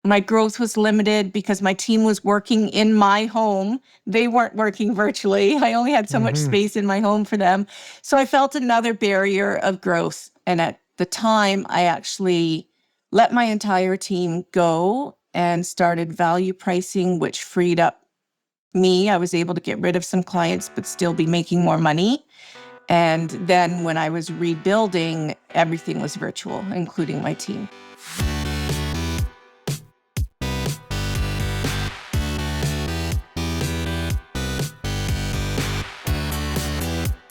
My growth was limited because my team was working in my home. They weren't working virtually. I only had so much space in my home for them. So I felt another barrier of growth. And at the time, I actually let my entire team go and started value pricing, which freed up me. I was able to get rid of some clients, but still be making more money. And then when I was rebuilding, everything was virtual, including my team.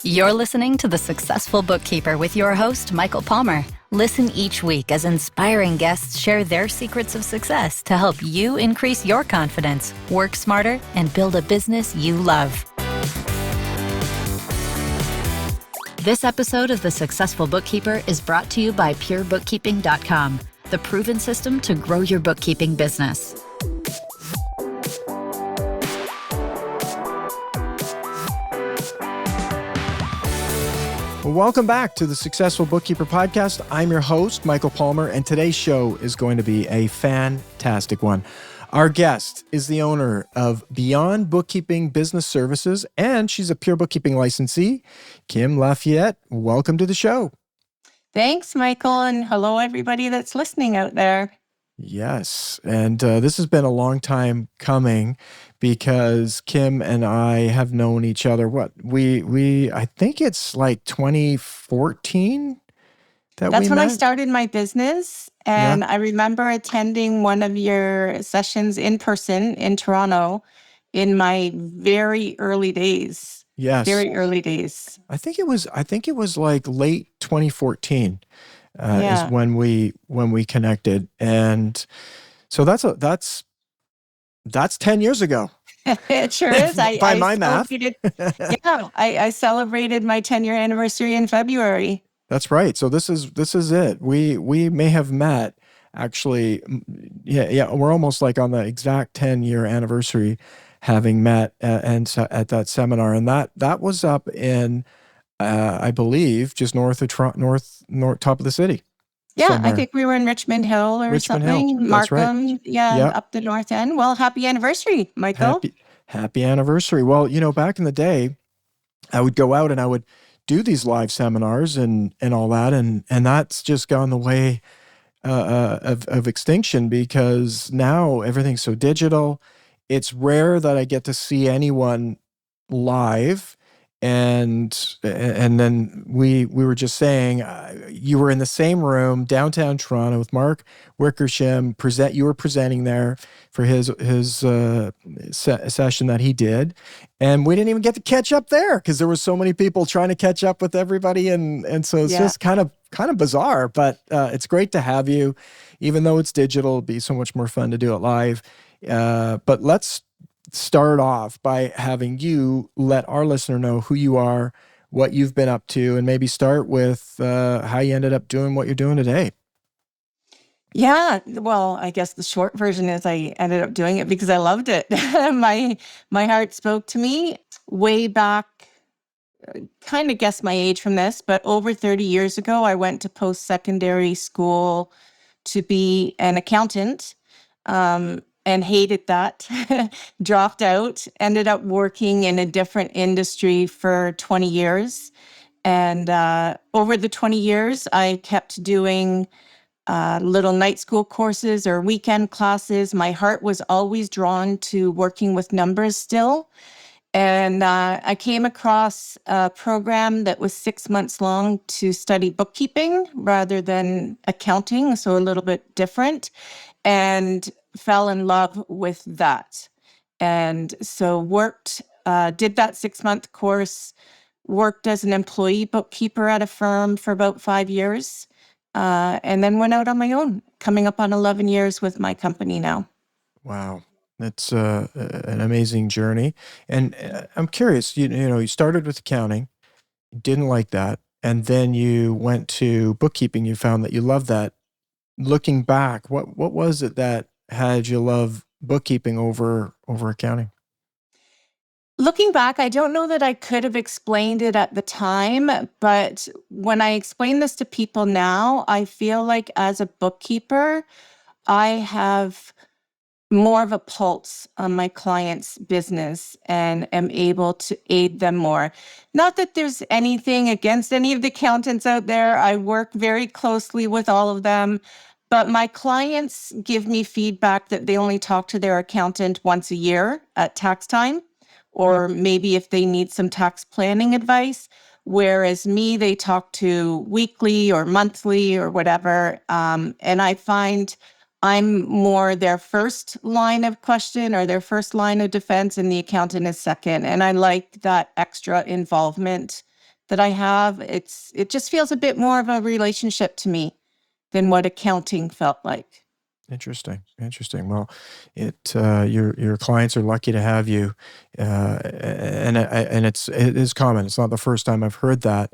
You're listening to The Successful Bookkeeper with your host, Michael Palmer. Listen each week as inspiring guests share their secrets of success to help you increase your confidence, work smarter, and build a business you love. This episode of The Successful Bookkeeper is brought to you by PureBookkeeping.com, the proven system to grow your bookkeeping business. Well, welcome back to the Successful Bookkeeper Podcast. I'm your host, Michael Palmer, and today's show is going to be a fantastic one. Our guest is the owner of Beyond Bookkeeping Business Services, and she's a Pure Bookkeeping licensee, Kimme Lafayette. Welcome to the show. Thanks, Michael, and hello, everybody that's listening out there. Yes, and this has been a long time coming because Kim and I have known each other. I think it's like 2014 That's when I started my business, and I remember attending one of your sessions in person in Toronto in my very early days. Yes, very early days. I think it was like late 2014. Is when we connected, and so that's 10 years ago. It sure is. By my math. I celebrated my 10-year anniversary in February. That's right. So this is it. We may have met actually. Yeah. We're almost like on the exact 10-year anniversary, having met and at that seminar, and that was up in. I believe just north of north top of the city. Yeah, somewhere. I think we were in Richmond Hill or something. Hill. That's Markham, right. Up the north end. Well, happy anniversary, Michael. Happy anniversary. Well, back in the day, I would go out and I would do these live seminars and all that, and that's just gone the way of extinction because now everything's so digital. It's rare that I get to see anyone live. And then we were just saying you were in the same room downtown Toronto with Mark Wickersham. You were presenting there for his session that he did, and we didn't even get to catch up there because there were so many people trying to catch up with everybody, and so it's just kind of bizarre. But it's great to have you, even though it's digital. It'd be so much more fun to do it live. But let's start off by having you let our listener know who you are, what you've been up to, and maybe start with how you ended up doing what you're doing today. Yeah, well, I guess the short version is I ended up doing it because I loved it. My heart spoke to me way back, kind of guess my age from this, but over 30 years ago, I went to post-secondary school to be an accountant. And hated that, dropped out, ended up working in a different industry for 20 years. And over the 20 years, I kept doing little night school courses or weekend classes. My heart was always drawn to working with numbers still. And I came across a program that was 6 months long to study bookkeeping rather than accounting, so a little bit different. And fell in love with that. And so did that 6-month course, worked as an employee bookkeeper at a firm for about 5 years, and then went out on my own, coming up on 11 years with my company now. Wow. That's an amazing journey. And I'm curious, you started with accounting, didn't like that, and then you went to bookkeeping. You found that you loved that. Looking back, what was it that had you love bookkeeping over accounting? Looking back, I don't know that I could have explained it at the time, but when I explain this to people now, I feel like as a bookkeeper, I have more of a pulse on my client's business and am able to aid them more. Not that there's anything against any of the accountants out there. I work very closely with all of them, but my clients give me feedback that they only talk to their accountant once a year at tax time, or maybe if they need some tax planning advice. Whereas me, they talk to weekly or monthly or whatever. And I find I'm more their first line of question or their first line of defense, and the accountant is second. And I like that extra involvement that I have. It just feels a bit more of a relationship to me than what accounting felt like. Interesting. Well, your clients are lucky to have you, and it is common. It's not the first time I've heard that.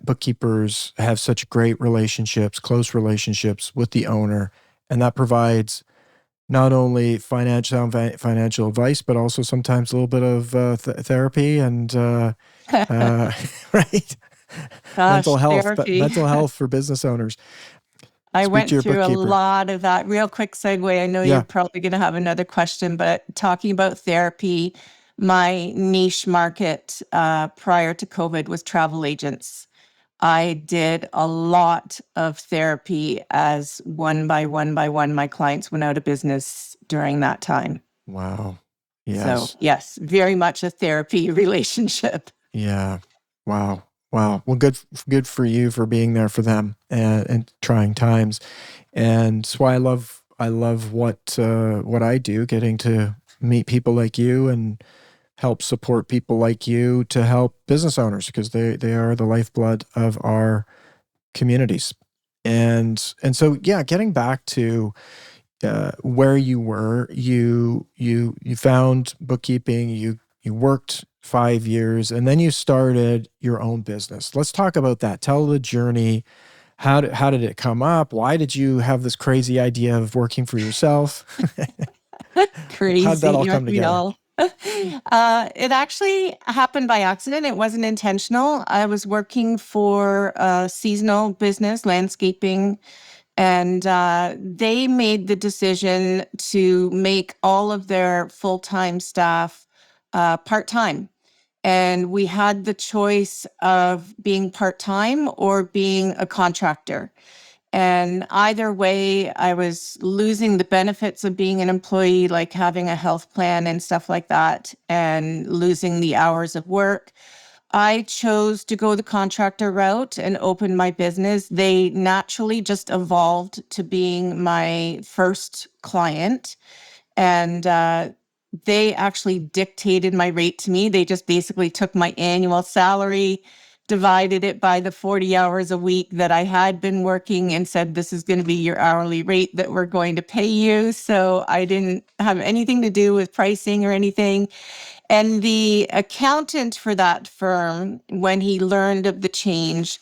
Bookkeepers have such great relationships, close relationships with the owner, and that provides not only financial advice, but also sometimes a little bit of therapy and right, Gosh, therapy. mental health for business owners. I Speak went to your through a bookkeeper. lot of that. Real quick segue. I know Yeah. you're probably going to have another question, but talking about therapy, my niche market prior to COVID was travel agents. I did a lot of therapy as one by one my clients went out of business during that time. Wow. So Yes. yes, very much a therapy relationship. Yeah. Wow. Well, good for you for being there for them and trying times. And that's why I love what I do, getting to meet people like you and help support people like you to help business owners, because they are the lifeblood of our communities. And so, yeah, getting back to where you were, you found bookkeeping, you worked 5 years, and then you started your own business. Let's talk about that. Tell the journey. How did it come up? Why did you have this crazy idea of working for yourself? Crazy. How did that all come We together? all. It actually happened by accident. It wasn't intentional. I was working for a seasonal business, landscaping, and they made the decision to make all of their full-time staff part-time. And we had the choice of being part-time or being a contractor. And either way, I was losing the benefits of being an employee, like having a health plan and stuff like that, and losing the hours of work. I chose to go the contractor route and open my business. They naturally just evolved to being my first client. And they actually dictated my rate to me. They just basically took my annual salary, divided it by the 40 hours a week that I had been working, and said, this is going to be your hourly rate that we're going to pay you. So I didn't have anything to do with pricing or anything. And the accountant for that firm, when he learned of the change,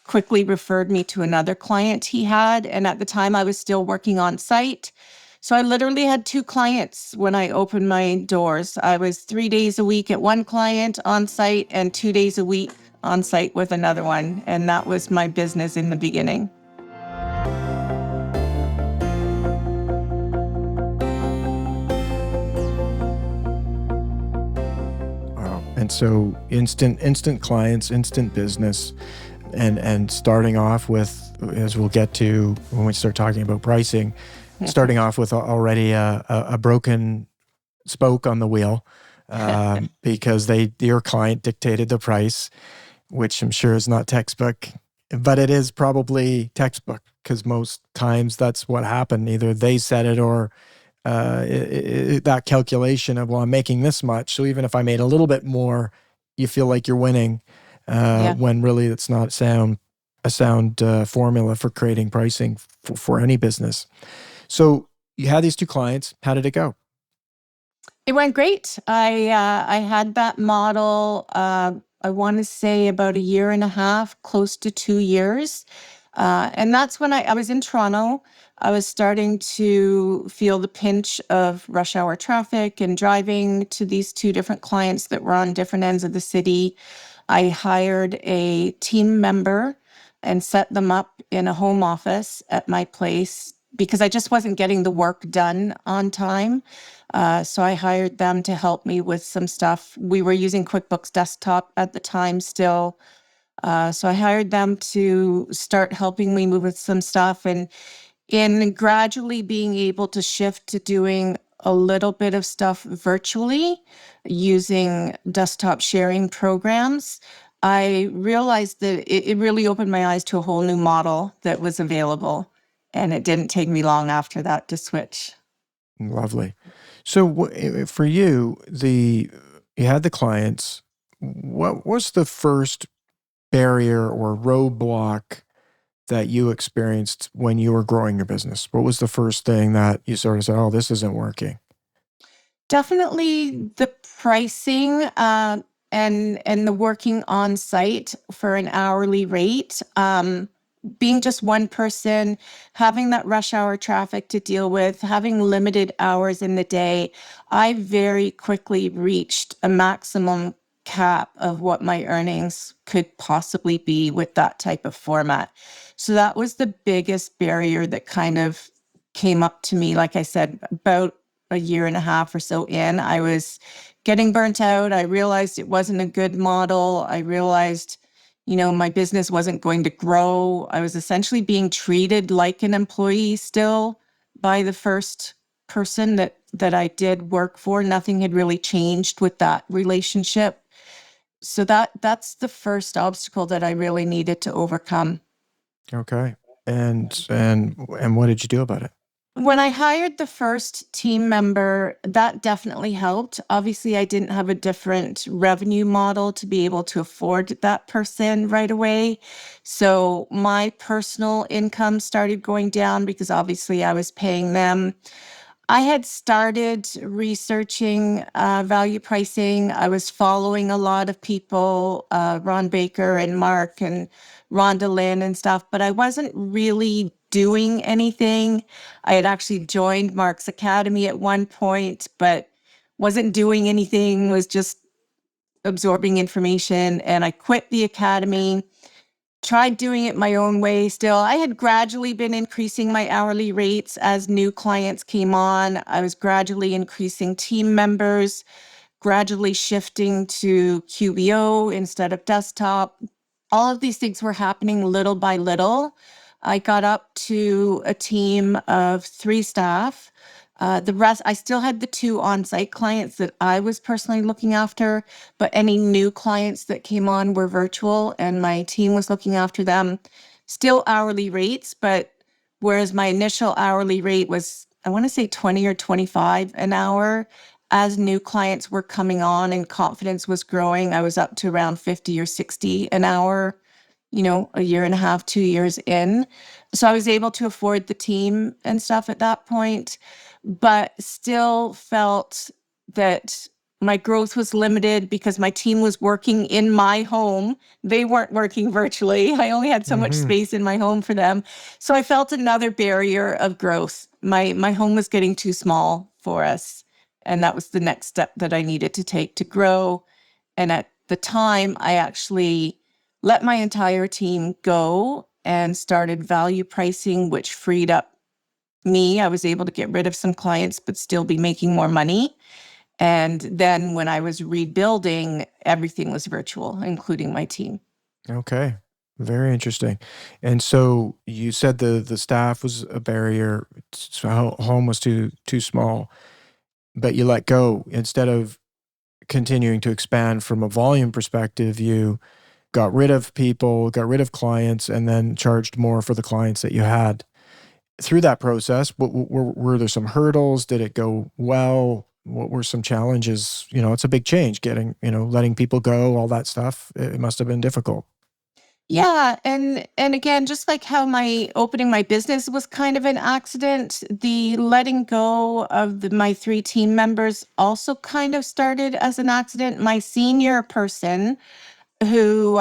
quickly referred me to another client he had. And at the time, I was still working on site. So I literally had 2 clients when I opened my doors. I was 3 days a week at one client on site and 2 days a week on site with another one. And that was my business in the beginning. Wow. And so instant clients, instant business, and starting off with, as we'll get to when we start talking about pricing, starting off with already a broken spoke on the wheel, because your client dictated the price, which I'm sure is not textbook, but it is probably textbook, because most times that's what happened. Either they said it or that calculation of, well, I'm making this much, so even if I made a little bit more, you feel like you're winning, when really it's not a sound formula for creating pricing for any business. So you had these 2 clients. How did it go? It went great. I had that model, I want to say about 1.5 years, close to 2 years. And that's when I was in Toronto. I was starting to feel the pinch of rush hour traffic and driving to these 2 different clients that were on different ends of the city. I hired a team member and set them up in a home office at my place because I just wasn't getting the work done on time. So I hired them to help me with some stuff. We were using QuickBooks Desktop at the time still. So I hired them to start helping me move with some stuff, and in gradually being able to shift to doing a little bit of stuff virtually using desktop sharing programs, I realized that it really opened my eyes to a whole new model that was available. And it didn't take me long after that to switch. Lovely. So for you, you had the clients. What was the first barrier or roadblock that you experienced when you were growing your business? What was the first thing that you sort of said, oh, this isn't working? Definitely the pricing and the working on site for an hourly rate. Being just one person, having that rush hour traffic to deal with, having limited hours in the day, I very quickly reached a maximum cap of what my earnings could possibly be with that type of format. So that was the biggest barrier that kind of came up to me. Like I said, about a year and a half or so in, I was getting burnt out. I realized it wasn't a good model. I realized, my business wasn't going to grow. I was essentially being treated like an employee still by the first person that I did work for. Nothing had really changed with that relationship. So that's the first obstacle that I really needed to overcome. Okay. And what did you do about it? When I hired the first team member, that definitely helped. Obviously, I didn't have a different revenue model to be able to afford that person right away. So my personal income started going down because obviously I was paying them. I had started researching value pricing. I was following a lot of people, Ron Baker and Mark and Rhonda Lynn and stuff, but I wasn't really doing anything. I had actually joined Mark's Academy at one point, but wasn't doing anything, was just absorbing information. And I quit the academy, tried doing it my own way still. I had gradually been increasing my hourly rates as new clients came on. I was gradually increasing team members, gradually shifting to QBO instead of desktop. All of these things were happening little by little. I got up to a team of 3 staff. The rest, I still had the 2 on-site clients that I was personally looking after, but any new clients that came on were virtual and my team was looking after them. Still hourly rates, but whereas my initial hourly rate was, I want to say 20 or 25 an hour, as new clients were coming on and confidence was growing, I was up to around 50 or 60 an hour, a year and a half, 2 years in. So I was able to afford the team and stuff at that point, but still felt that my growth was limited because my team was working in my home. They weren't working virtually. I only had so much space in my home for them. So I felt another barrier of growth. My home was getting too small for us. And that was the next step that I needed to take to grow. And at the time, I actually let my entire team go and started value pricing, which freed up me. I was able to get rid of some clients, but still be making more money. And then when I was rebuilding, everything was virtual, including my team. Okay. Very interesting. And so you said the staff was a barrier, so home was too small, but you let go. Instead of continuing to expand from a volume perspective, you got rid of people, got rid of clients, and then charged more for the clients that you had. Through that process, were there some hurdles? Did it go well? What were some challenges? It's a big change, letting people go, all that stuff. It must have been difficult. Yeah, and again, just like how my opening my business was kind of an accident, the letting go of my 3 team members also kind of started as an accident. My senior person, who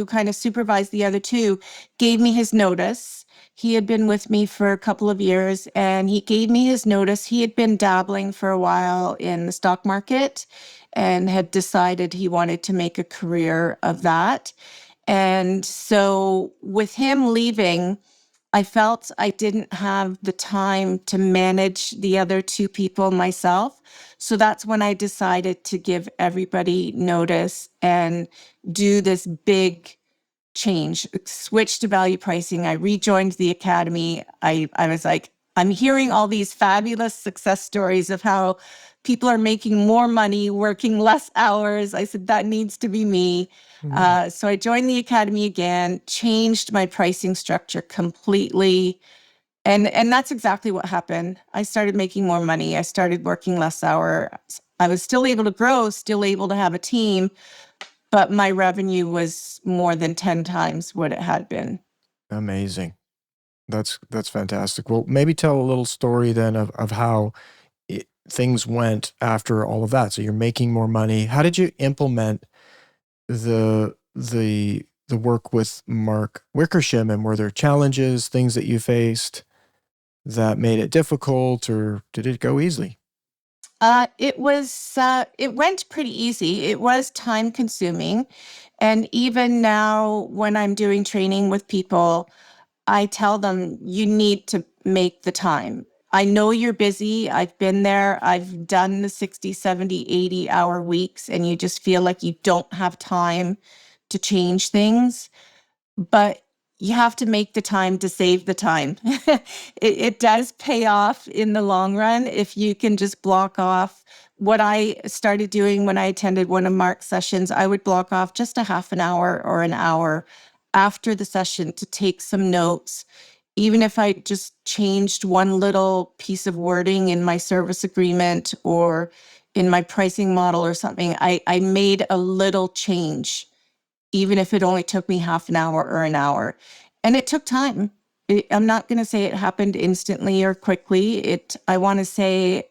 kind of supervised the other 2, gave me his notice. He had been with me for a couple of years and he gave me his notice. He had been dabbling for a while in the stock market and had decided he wanted to make a career of that. And so with him leaving, I felt I didn't have the time to manage the other two people myself. So that's when I decided to give everybody notice and do this big change, switch to value pricing. I rejoined the academy. I was like, I'm hearing all these fabulous success stories of how people are making more money, working less hours. I said, that needs to be me. So I joined the academy again, changed my pricing structure completely. And that's exactly what happened. I started making more money. I started working less hours. I was still able to grow, still able to have a team, but my revenue was more than 10 times what it had been. Amazing. That's fantastic. Well, maybe tell a little story then of how things went after all of that. So you're making more money. How did you implement the work with Mark Wickersham, and were there challenges, things that you faced that made it difficult, or did it go easily? It went pretty easy. It was time consuming. And even now, when I'm doing training with people, I tell them, you need to make the time. I know you're busy. I've been there. I've done the 60, 70, 80-hour weeks, and you just feel like you don't have time to change things. But you have to make the time to save the time. It does pay off in the long run if you can just block off. What I started doing when I attended one of Mark's sessions, I would block off just a half an hour or an hour after the session to take some notes. Even if I just changed one little piece of wording in my service agreement or in my pricing model or something, I made a little change, even if it only took me half an hour or an hour. And it took time. I'm not going to say it happened instantly or quickly. I want to say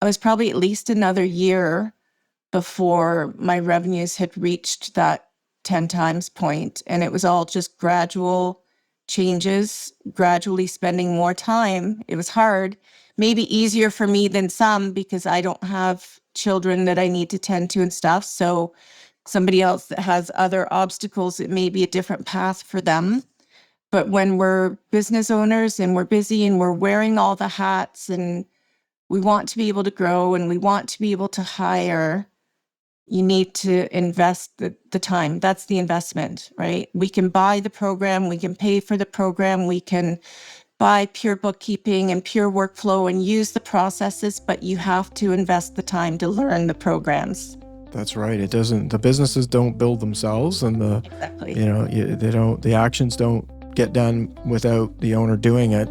I was probably at least another year before my revenues had reached that 10 times point. And it was all just gradual changes, gradually spending more time. It was hard, maybe easier for me than some because I don't have children that I need to tend to and stuff. So somebody else that has other obstacles, it may be a different path for them. But when we're business owners and we're busy and we're wearing all the hats and we want to be able to grow and we want to be able to hire, you need to invest the time. That's the investment, right? We can buy the program, we can pay for the program, we can buy pure bookkeeping and pure workflow and use the processes, but you have to invest the time to learn the programs. That's right. The businesses don't build themselves, and Exactly. the actions don't get done without the owner doing it.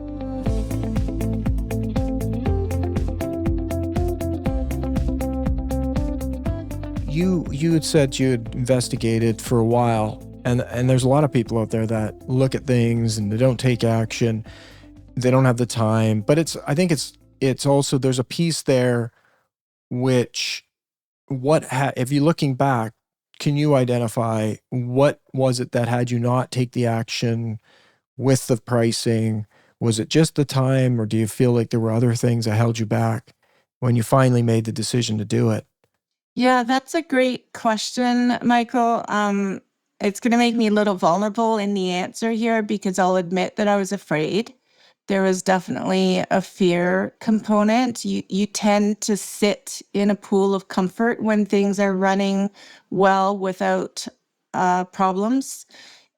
You had said you had investigated for a while, and there's a lot of people out there that look at things and they don't take action. They don't have the time, but I think it's also, there's a piece there which, if you're looking back, can you identify what was it that had you not take the action with the pricing? Was it just the time, or do you feel like there were other things that held you back when you finally made the decision to do it? Yeah, that's a great question, Michael. It's going to make me a little vulnerable in the answer here because I'll admit that I was afraid. There was definitely a fear component. You tend to sit in a pool of comfort when things are running well without problems.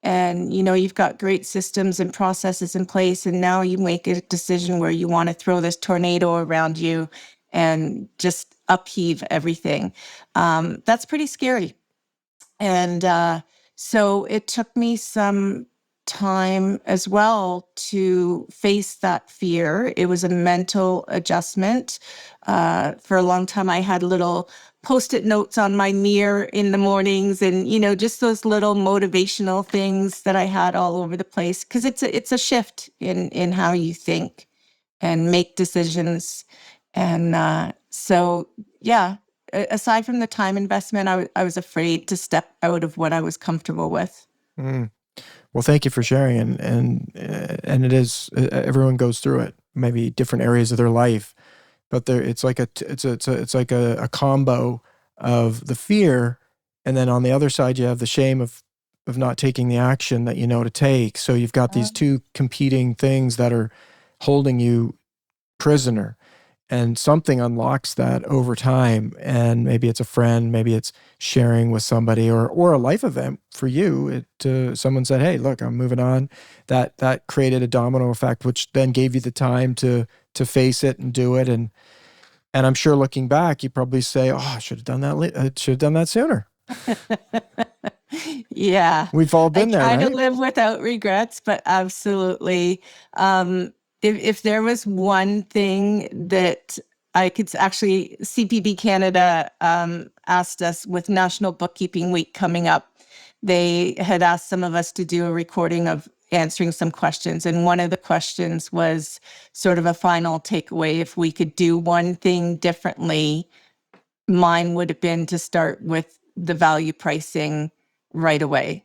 And, you've got great systems and processes in place. And now you make a decision where you want to throw this tornado around you and just upheave everything. That's pretty scary. And so it took me some time as well to face that fear. It was a mental adjustment. For a long time, I had little Post-it notes on my mirror in the mornings, and just those little motivational things that I had all over the place, because it's a shift in how you think and make decisions. And so, yeah, aside from the time investment, I was afraid to step out of what I was comfortable with. Mm. Well, thank you for sharing. And it is, everyone goes through it, maybe different areas of their life, but it's like a combo of the fear. And then on the other side, you have the shame of of not taking the action that you know to take. So you've got these two competing things that are holding you prisoner, and something unlocks that over time. And maybe it's a friend, maybe it's sharing with somebody, or a life event for you. Someone said, "Hey, look, I'm moving on." That created a domino effect, which then gave you the time to face it and do it. And I'm sure looking back, you probably say, "Oh, I should have done that. I should have done that sooner." Yeah. We've all been there, I try to right? live without regrets, but absolutely. If there was one thing that I could actually, CPB Canada asked us with National Bookkeeping Week coming up, they had asked some of us to do a recording of answering some questions. And one of the questions was sort of a final takeaway. If we could do one thing differently, mine would have been to start with the value pricing right away.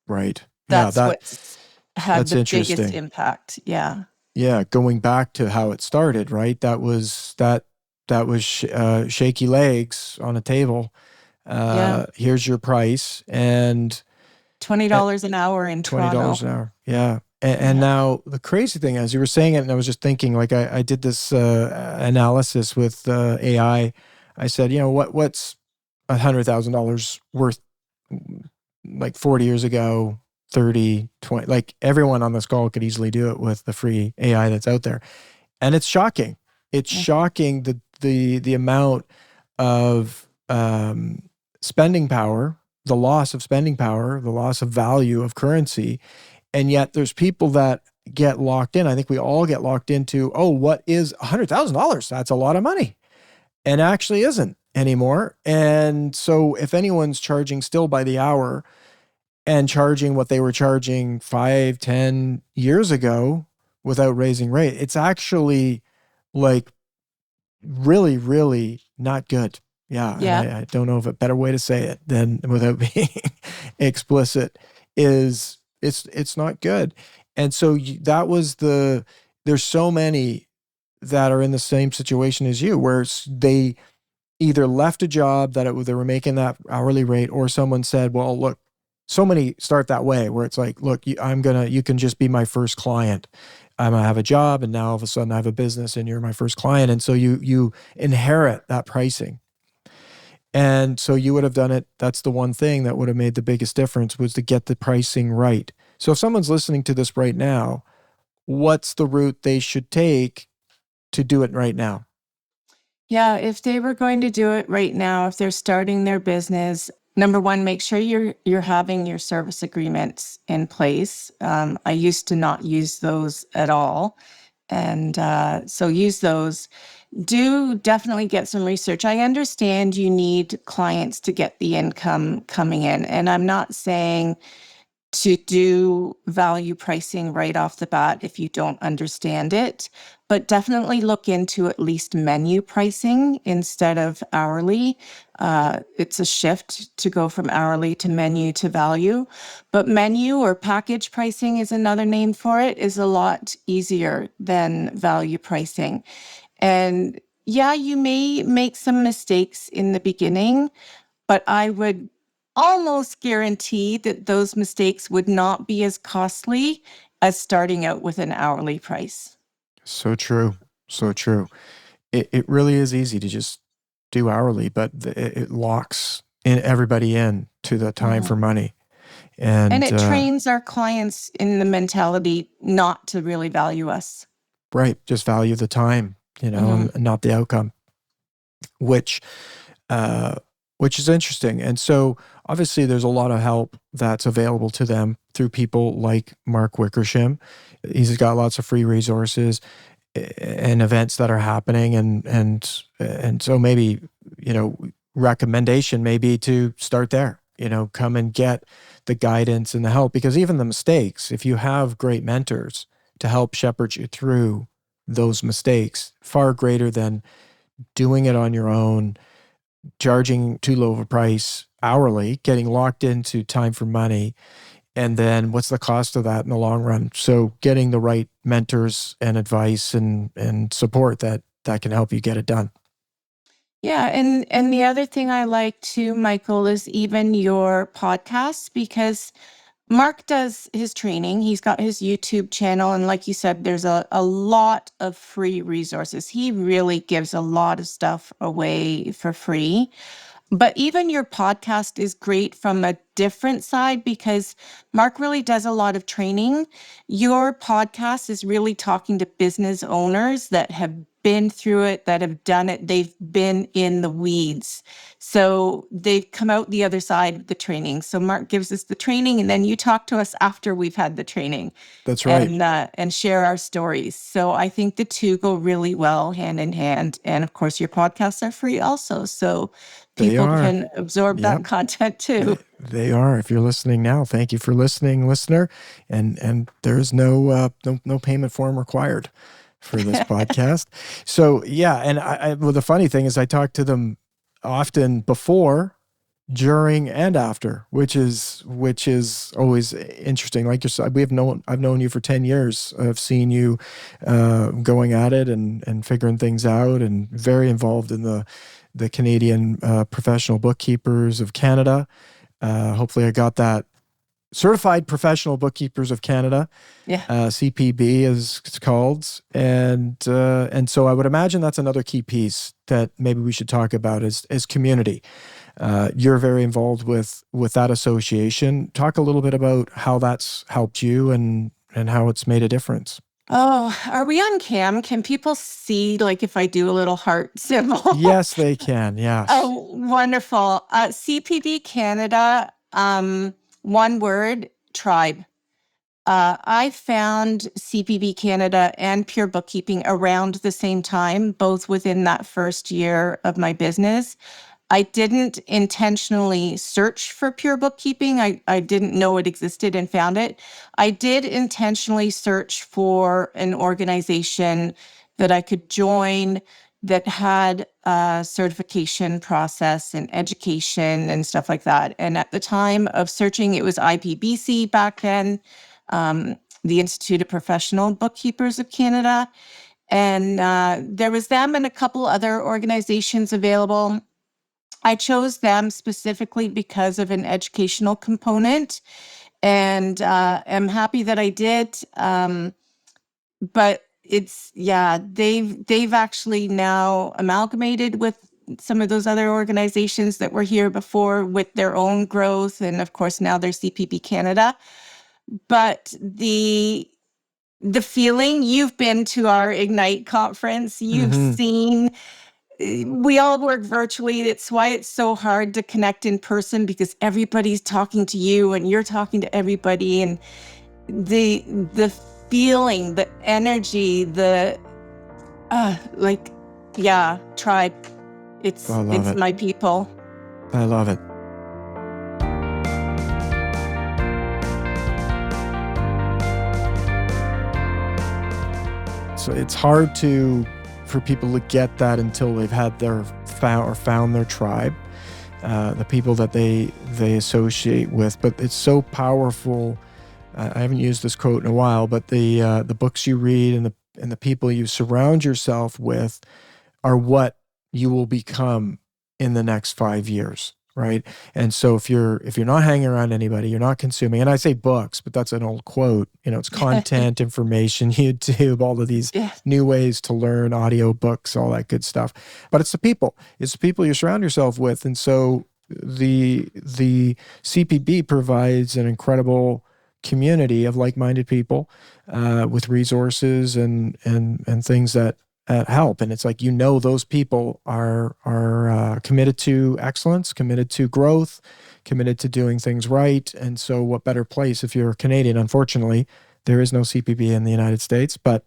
Right. Yeah, That's what's had that's the biggest interesting. impact. Yeah. Yeah, going back to how it started, right? That was shaky legs on a table. Yeah. Here's your price, and $20 an hour in $20 Toronto. an hour. Yeah. And Yeah. now the crazy thing, as you were saying it, and I was just thinking, like I did this analysis with AI. I said, what's $100,000 worth like 40 years ago, 30, 20, like everyone on this call could easily do it with the free AI that's out there. And it's shocking. It's shocking the amount of spending power, the loss of spending power, the loss of value of currency. And yet there's people that get locked in. I think we all get locked into, oh, what is $100,000? That's a lot of money. And actually isn't anymore. And so if anyone's charging still by the hour and charging what they were charging 5, 10 years ago without raising rate, it's actually like really, really not good. Yeah. Yeah. And I don't know if a better way to say it than without being explicit is it's not good. And so there's so many that are in the same situation as you, where they either left a job that they were making that hourly rate, or someone said, well, look, so many start that way where it's like, look, you can just be my first client. I'm gonna have a job, and now all of a sudden I have a business and you're my first client. And so you inherit that pricing. And so you would have done it. That's the one thing that would have made the biggest difference, was to get the pricing right. So if someone's listening to this right now, what's the route they should take to do it right now? Yeah. If they were going to do it right now, if they're starting their business, number one, make sure you're having your service agreements in place. I used to not use those at all. And so use those. Do definitely get some research. I understand you need clients to get the income coming in. And I'm not saying to do value pricing right off the bat if you don't understand it, but definitely look into at least menu pricing instead of hourly. It's a shift to go from hourly to menu to value, but menu or package pricing is another name for it, is a lot easier than value pricing. And yeah, you may make some mistakes in the beginning, but I would almost guarantee that those mistakes would not be as costly as starting out with an hourly price. So true. So true. It really is easy to just do hourly, but it locks everybody in to the time for money. And it trains our clients in the mentality not to really value us. Right. Just value the time, and not the outcome, which is interesting. And so obviously there's a lot of help that's available to them through people like Mark Wickersham. He's got lots of free resources and events that are happening. And so maybe, recommendation may be to start there, come and get the guidance and the help, because even the mistakes, if you have great mentors to help shepherd you through those mistakes, far greater than doing it on your own, charging too low of a price hourly, getting locked into time for money. And then what's the cost of that in the long run? So getting the right mentors and advice and support that can help you get it done. Yeah. And the other thing I like too, Michael, is even your podcasts, because Mark does his training. He's got his YouTube channel. And like you said, there's a lot of free resources. He really gives a lot of stuff away for free. But even your podcast is great from a different side because Mark really does a lot of training. Your podcast is really talking to business owners that have been through it, that have done it. They've been in the weeds. So they've come out the other side of the training. So Mark gives us the training, and then you talk to us after we've had the training. That's right. And share our stories. So I think the two go really well hand in hand. And of course, your podcasts are free also. So people can absorb that content too. They are. If you're listening now, thank you for listening, listener. And there's no payment form required for this podcast. So yeah, and well, the funny thing is I talk to them often before, during, and after, which is always interesting. Like yourself, I've known you for 10 years. I've seen you going at it and figuring things out, and very involved in the Canadian Professional Bookkeepers of Canada. Hopefully I got that. Certified Professional Bookkeepers of Canada, CPB as it's called. And so I would imagine that's another key piece that maybe we should talk about is community. You're very involved with that association. Talk a little bit about how that's helped you and how it's made a difference. Oh, are we on cam? Can people see, like, if I do a little heart symbol? Yes, they can. Yes. Oh, wonderful. CPB Canada, one word, tribe. I found CPB Canada and Pure Bookkeeping around the same time, both within that first year of my business. I didn't intentionally search for Pure Bookkeeping. I didn't know it existed and found it. I did intentionally search for an organization that I could join that had a certification process and education and stuff like that. And at the time of searching, it was IPBC back then, the Institute of Professional Bookkeepers of Canada. And there was them and a couple other organizations available. I chose them specifically because of an educational component, and am happy that I did. But they've actually now amalgamated with some of those other organizations that were here before with their own growth. And of course, now they're CPB Canada. But the feeling, you've been to our Ignite conference, you've seen, we all work virtually. It's why it's so hard to connect in person, because everybody's talking to you and you're talking to everybody. And the feeling, the energy, tribe. It's my people. I love it. So it's hard for people to get that until they've had found their tribe, the people that they associate with. But it's so powerful. I haven't used this quote in a while, but the books you read and the people you surround yourself with are what you will become in the next 5 years, right? And so if you're not hanging around anybody, you're not consuming, and I say books, but that's an old quote, it's content, information, YouTube, all of these new ways to learn, audio books, all that good stuff. But it's the people you surround yourself with. And so the CPB provides an incredible community of like-minded people with resources and things that help. And it's like, those people are committed to excellence, committed to growth, committed to doing things right. And so what better place if you're Canadian? Unfortunately, there is no CPB in the United States, but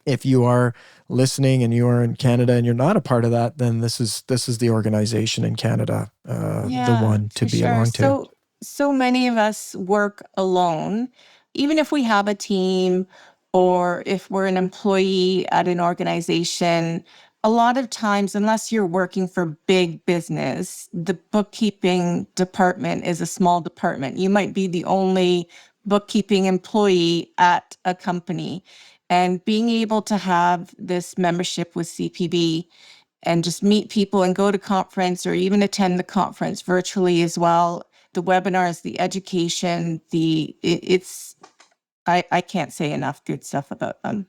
if you are listening and you are in Canada and you're not a part of that, then this is the organization in Canada, the one to belong to. So many of us work alone, even if we have a team or if we're an employee at an organization. A lot of times, unless you're working for big business, the bookkeeping department is a small department. You might be the only bookkeeping employee at a company. And being able to have this membership with CPB and just meet people and go to conference or even attend the conference virtually as well, the webinars, the education, I can't say enough good stuff about them.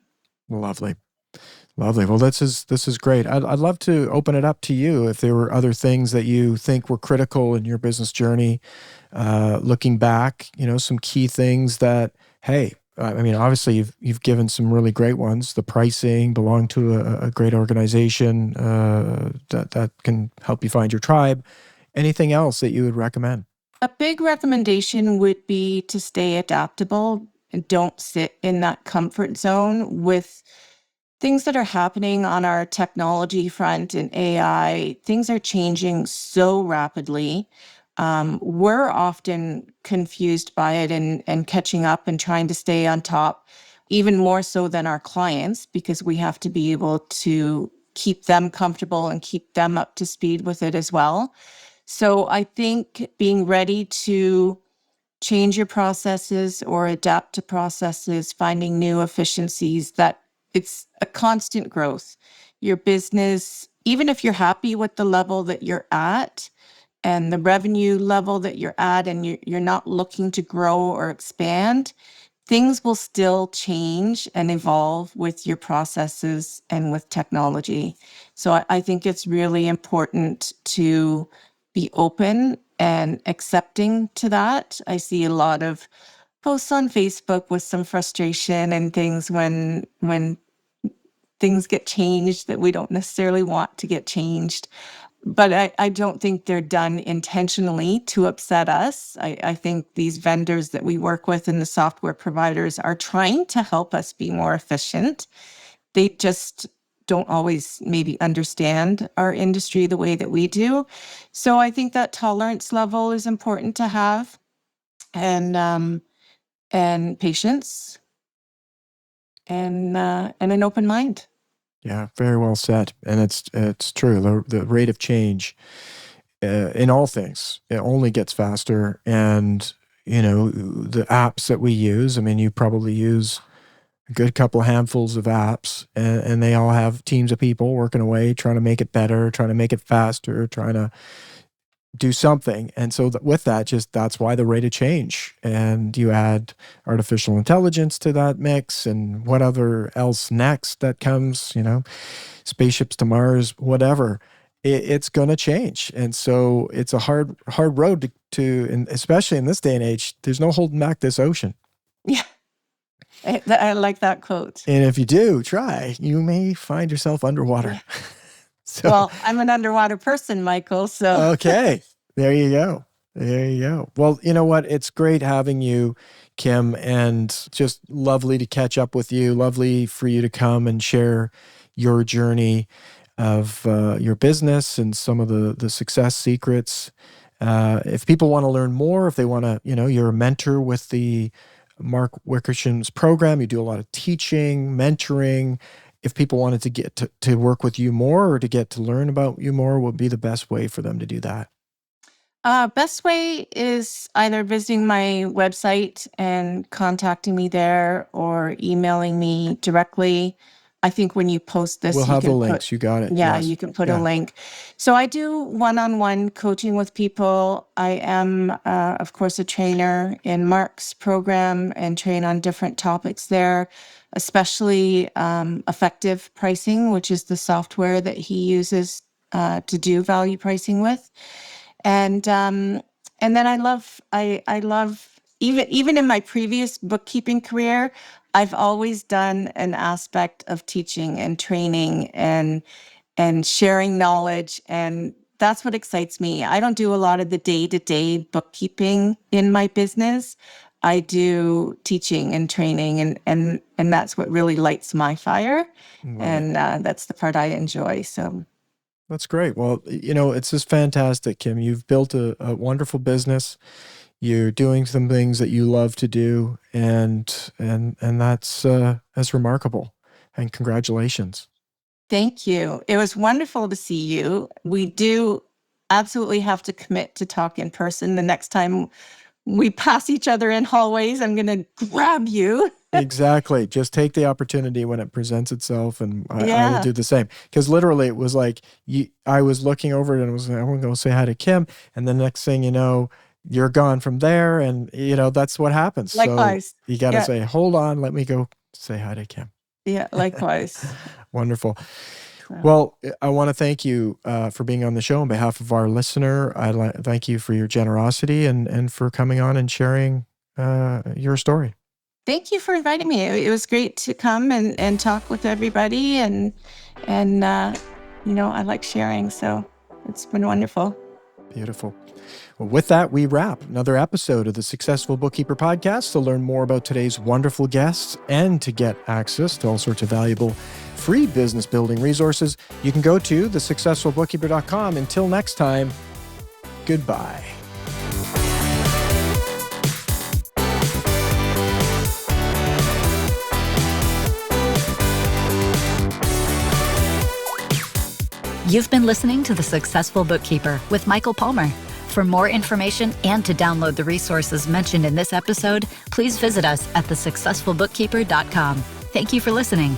Lovely. Lovely. Well, this is great. I'd love to open it up to you if there were other things that you think were critical in your business journey. Looking back, some key things that, hey, I mean, obviously you've given some really great ones. The pricing, belong to a great organization that can help you find your tribe. Anything else that you would recommend? A big recommendation would be to stay adaptable and don't sit in that comfort zone with things that are happening on our technology front and AI. Things are changing so rapidly. We're often confused by it and catching up and trying to stay on top, even more so than our clients, because we have to be able to keep them comfortable and keep them up to speed with it as well. So I think being ready to change your processes or adapt to processes, finding new efficiencies, that it's a constant growth. Your business, even if you're happy with the level that you're at and the revenue level that you're at, and you're not looking to grow or expand, things will still change and evolve with your processes and with technology. So I think it's really important to be open and accepting to that. I see a lot of posts on Facebook with some frustration and things when things get changed that we don't necessarily want to get changed. But I don't think they're done intentionally to upset us. I think these vendors that we work with and the software providers are trying to help us be more efficient. They just don't always maybe understand our industry the way that we do. So I think that tolerance level is important to have, and patience, and an open mind. Yeah, very well said. And it's true. The rate of change in all things, it only gets faster. And, the apps that we use, I mean, you probably use a good couple handfuls of apps, and they all have teams of people working away, trying to make it better, trying to make it faster, trying to do something. And so with that, that's why the rate of change. And you add artificial intelligence to that mix, and what other else next that comes, spaceships to Mars, whatever, it's going to change. And so it's a hard road to, and especially in this day and age, there's no holding back this ocean. Yeah. I like that quote. And if you do try, you may find yourself underwater. Yeah. So, well, I'm an underwater person, Michael. So okay, there you go. There you go. Well, you know what? It's great having you, Kim, and just lovely to catch up with you. Lovely for you to come and share your journey of your business and some of the success secrets. If people want to learn more, if they want to, you're a mentor with the Mark Wickersham's program. You do a lot of teaching, mentoring. If people wanted to get to work with you more or to get to learn about you more, what would be the best way for them to do that? Best way is either visiting my website and contacting me there, or emailing me directly. I think when you post this, we'll have the links. You got it. Yeah, yes. You can put a link. So I do one-on-one coaching with people. I am, of course, a trainer in Mark's program and train on different topics there, especially effective pricing, which is the software that he uses to do value pricing with. And then I love even in my previous bookkeeping career, I've always done an aspect of teaching and training and sharing knowledge, and that's what excites me. I don't do a lot of the day-to-day bookkeeping in my business. I do teaching and training, and that's what really lights my fire. And that's the part I enjoy. So that's great. Well, it's just fantastic, Kim. You've built a wonderful business. You're doing some things that you love to do, and that's remarkable. And congratulations. Thank you. It was wonderful to see you. We do absolutely have to commit to talk in person. The next time we pass each other in hallways, I'm going to grab you. Exactly. Just take the opportunity when it presents itself, and I will do the same. Because literally, it was like I was looking over it and I want to go say hi to Kim, and the next thing you know, you're gone from there. And, that's what happens. Likewise. So you got to Yeah. say, hold on, let me go say hi to Kim. Yeah, likewise. Wonderful. So, Well, I want to thank you for being on the show on behalf of our listener. Thank you for your generosity and for coming on and sharing your story. thank you for inviting me. It was great to come and talk with everybody. And I like sharing. So it's been wonderful. Beautiful. Well, with that, we wrap another episode of the Successful Bookkeeper Podcast. To learn more about today's wonderful guests and to get access to all sorts of valuable free business building resources, you can go to thesuccessfulbookkeeper.com. Until next time, goodbye. You've been listening to The Successful Bookkeeper with Michael Palmer. For more information and to download the resources mentioned in this episode, please visit us at thesuccessfulbookkeeper.com. Thank you for listening.